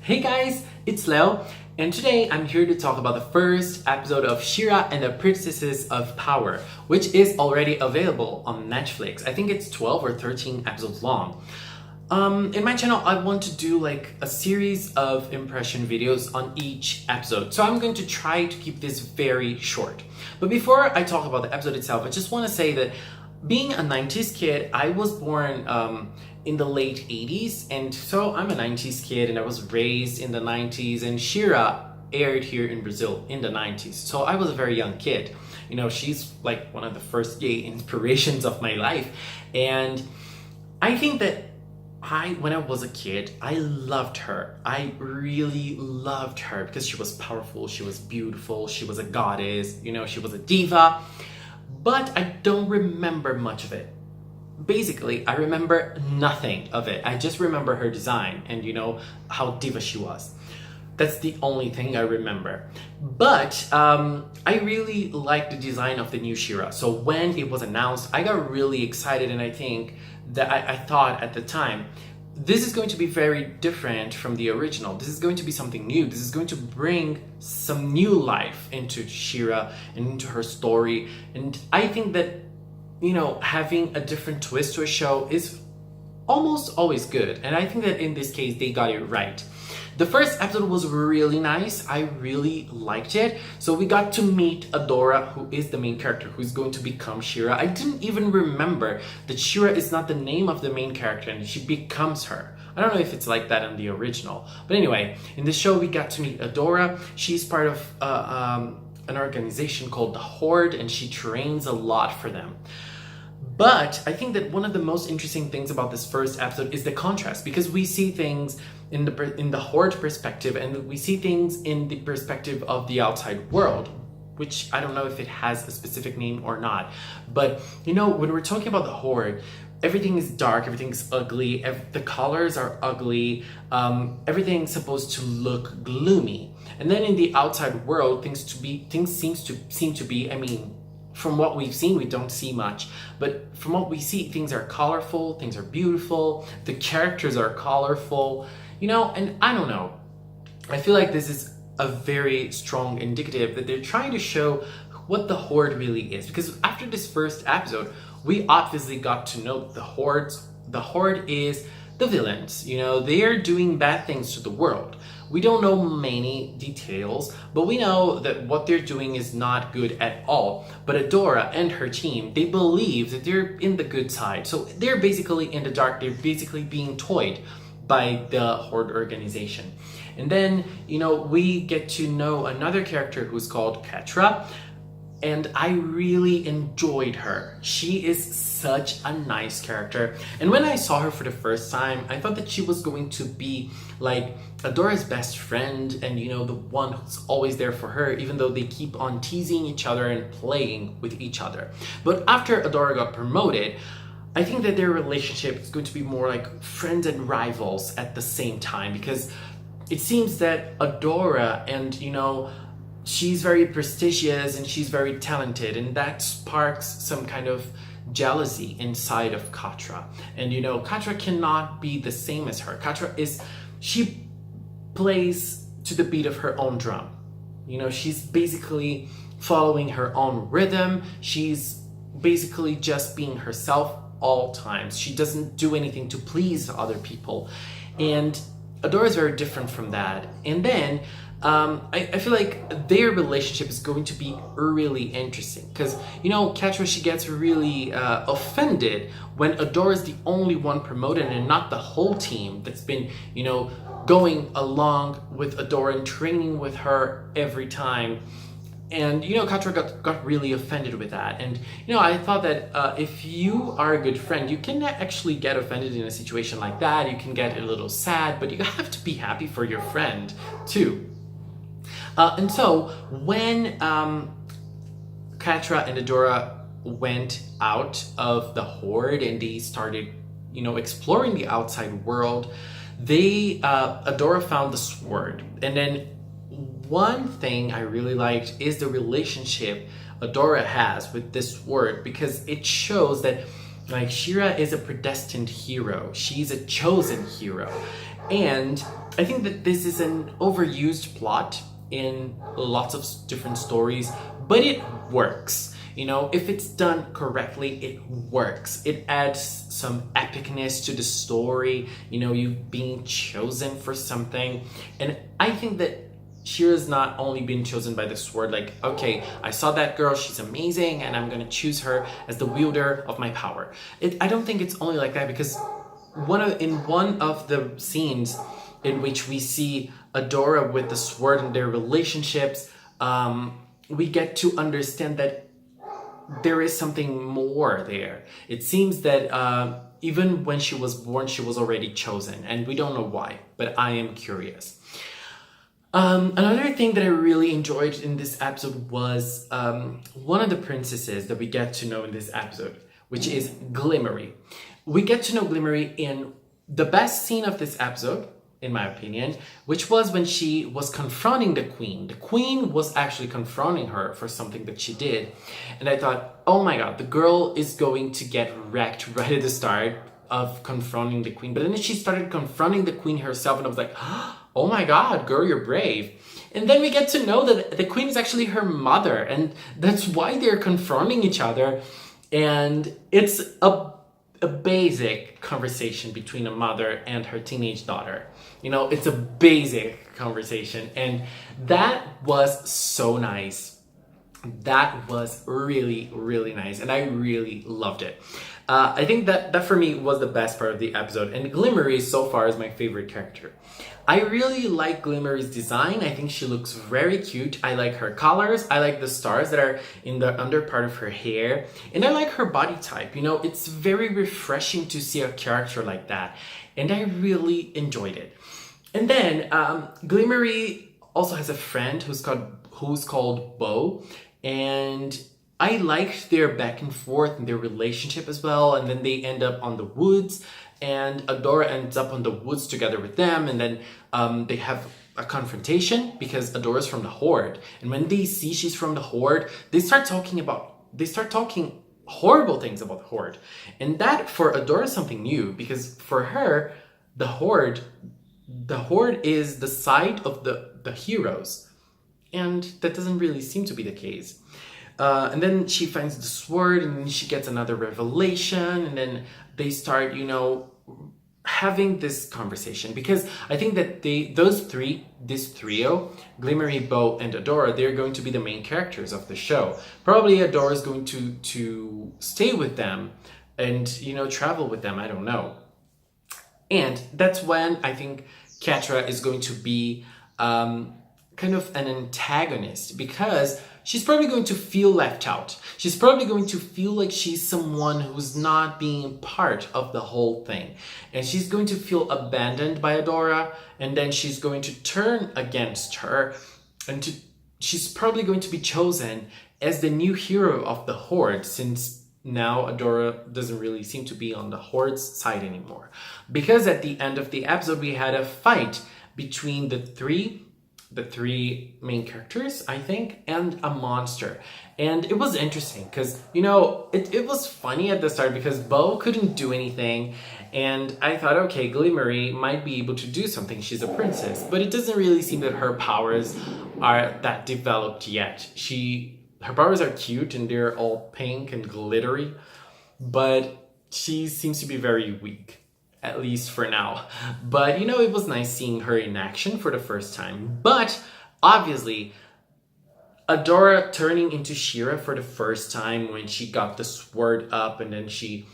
Hey guys, it's Leo, and today I'm here to talk about the first episode of She-Ra and the Princesses of Power, which is already available on Netflix. I think it's 12 or 13 episodes long. In my channel, I want to do like a series of impression videos on each episode, so I'm going to try to keep this very short. But before I talk about the episode itself, I just want to say that being a 90s kid, I was born in the late 80s, and so I'm a 90s kid and I was raised in the 90s, and She-Ra aired here in Brazil in the 90s. So I was a very young kid. You know, she's like one of the first gay inspirations of my life. And I think that when I was a kid, I loved her. I really loved her because she was powerful, she was beautiful, she was a goddess, you know, she was a diva. But I don't remember much of it. Basically, I remember nothing of it. I just remember her design and, you know, how diva she was. That's the only thing I remember. But I really liked the design of the new She-Ra. So when it was announced, I got really excited, and I think that I thought at the time, this is going to be very different from the original. This is going to be something new. This is going to bring some new life into She-Ra and into her story. And I think that, you know, having a different twist to a show is almost always good. And I think that in this case, they got it right. The first episode was really nice. I really liked it. So we got to meet Adora, who is the main character, who's going to become She-Ra. I didn't even remember that She-Ra is not the name of the main character and she becomes her. I don't know if it's like that in the original. But anyway, in the show, we got to meet Adora. She's part of an organization called the Horde, and she trains a lot for them. But I think that one of the most interesting things about this first episode is the contrast, because we see things in the Horde perspective, and we see things in the perspective of the outside world, which I don't know if it has a specific name or not. But, you know, when we're talking about the Horde, everything is dark, everything's ugly, the colors are ugly, everything's supposed to look gloomy. And then in the outside world, things seem to be, I mean, from what we've seen, we don't see much, but from what we see, things are colorful, things are beautiful, the characters are colorful, you know, and I don't know. I feel like this is a very strong indicative that they're trying to show what the Horde really is, because after this first episode, we obviously got to know the Horde is the villains. You know, they are doing bad things to the world. We don't know many details, but we know that what they're doing is not good at all. But Adora and her team, they believe that they're in the good side. So they're basically in the dark. They're basically being toyed by the Horde organization. And then, you know, we get to know another character who's called Catra. And I really enjoyed her. She is such a nice character. And when I saw her for the first time, I thought that she was going to be like Adora's best friend and, you know, the one who's always there for her, even though they keep on teasing each other and playing with each other. But after Adora got promoted, I think that their relationship is going to be more like friends and rivals at the same time, because it seems that Adora and, you know, she's very prestigious and she's very talented, and that sparks some kind of jealousy inside of Catra. And, you know, Catra cannot be the same as her. She plays to the beat of her own drum. You know, she's basically following her own rhythm. She's basically just being herself all times. She doesn't do anything to please other people. And Adora is very different from that. And then I feel like their relationship is going to be really interesting, because, you know, Catra, she gets really offended when Adora is the only one promoted and not the whole team that's been, you know, going along with Adora and training with her every time. And, you know, Catra got really offended with that. And, you know, I thought that if you are a good friend, you can actually get offended in a situation like that. You can get a little sad, but you have to be happy for your friend too. And so when Catra and Adora went out of the Horde and they started, you know, exploring the outside world, Adora found the sword. And then one thing I really liked is the relationship Adora has with this sword, because it shows that, like, She-Ra is a predestined hero. She's a chosen hero. And I think that this is an overused plot in lots of different stories, but it works. You know, if it's done correctly, it works. It adds some epicness to the story, you know, you being chosen for something. And I think that Shira's not only been chosen by the sword, like, okay, I saw that girl, she's amazing, and I'm gonna choose her as the wielder of my power. I don't think it's only like that, because in one of the scenes in which we see Adora with the sword and their relationships, we get to understand that there is something more there. It seems that even when she was born, she was already chosen, and we don't know why, but I am curious. Another thing that I really enjoyed in this episode was one of the princesses that we get to know in this episode, which is Glimmery. We get to know Glimmery in the best scene of this episode, in my opinion, which was when she was confronting the queen. The queen was actually confronting her for something that she did. And I thought, oh my god, the girl is going to get wrecked right at the start of confronting the queen. But then she started confronting the queen herself, and I was like, oh my god, girl, you're brave. And then we get to know that the queen is actually her mother, and that's why they're confronting each other. And it's a basic conversation between a mother and her teenage daughter. You know, it's a basic conversation, and that was so nice. That was really, really nice, and I really loved it. I think that for me was the best part of the episode, and Glimmery so far is my favorite character. I really like Glimmery's design. I think she looks very cute. I like her colors. I like the stars that are in the under part of her hair, and I like her body type. You know, it's very refreshing to see a character like that, and I really enjoyed it. And then Glimmery also has a friend who's called Bo, and I liked their back and forth and their relationship as well. And then they end up on the woods, and Adora ends up on the woods together with them. And then they have a confrontation because Adora's from the Horde. And when they see she's from the Horde, they start talking horrible things about the Horde. And that for Adora is something new, because for her, the Horde is the side of the heroes. And that doesn't really seem to be the case. And then she finds the sword, and then she gets another revelation, and then they start, you know, having this conversation, because I think that this trio, Glimmery, Bo, and Adora, they're going to be the main characters of the show. Probably Adora is going to stay with them and, you know, travel with them. I don't know. And that's when I think Catra is going to be kind of an antagonist, because she's probably going to feel left out. She's probably going to feel like she's someone who's not being part of the whole thing. And she's going to feel abandoned by Adora, and then she's going to turn against her, and she's probably going to be chosen as the new hero of the Horde, since now Adora doesn't really seem to be on the Horde's side anymore. Because at the end of the episode, we had a fight between the three main characters, I think, and a monster. And it was interesting because, you know, it was funny at the start because Bo couldn't do anything. And I thought, okay, Glimmery might be able to do something. She's a princess. But it doesn't really seem that her powers are that developed yet. Her powers are cute and they're all pink and glittery. But she seems to be very weak. At least for now. But, you know, it was nice seeing her in action for the first time. But, obviously, Adora turning into She-Ra for the first time when she got the sword up, and then she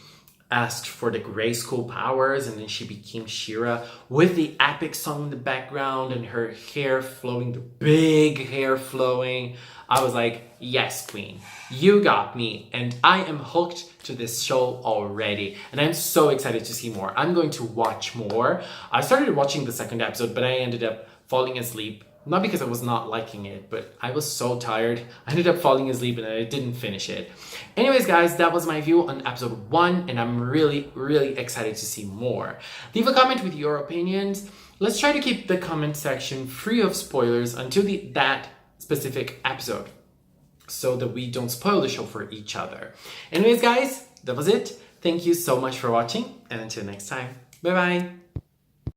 asked for the Grey School powers, and then she became She-Ra with the epic song in the background and her hair flowing, the big hair flowing. I was like, yes, queen, you got me, and I am hooked to this show already, and I'm so excited to see more. I'm going to watch more. I started watching the second episode, but I ended up falling asleep. Not because I was not liking it, but I was so tired. I ended up falling asleep and I didn't finish it. Anyways, guys, that was my view on episode 1, and I'm really, really excited to see more. Leave a comment with your opinions. Let's try to keep the comment section free of spoilers until that specific episode, so that we don't spoil the show for each other. Anyways, guys, that was it. Thank you so much for watching, and until next time, bye-bye.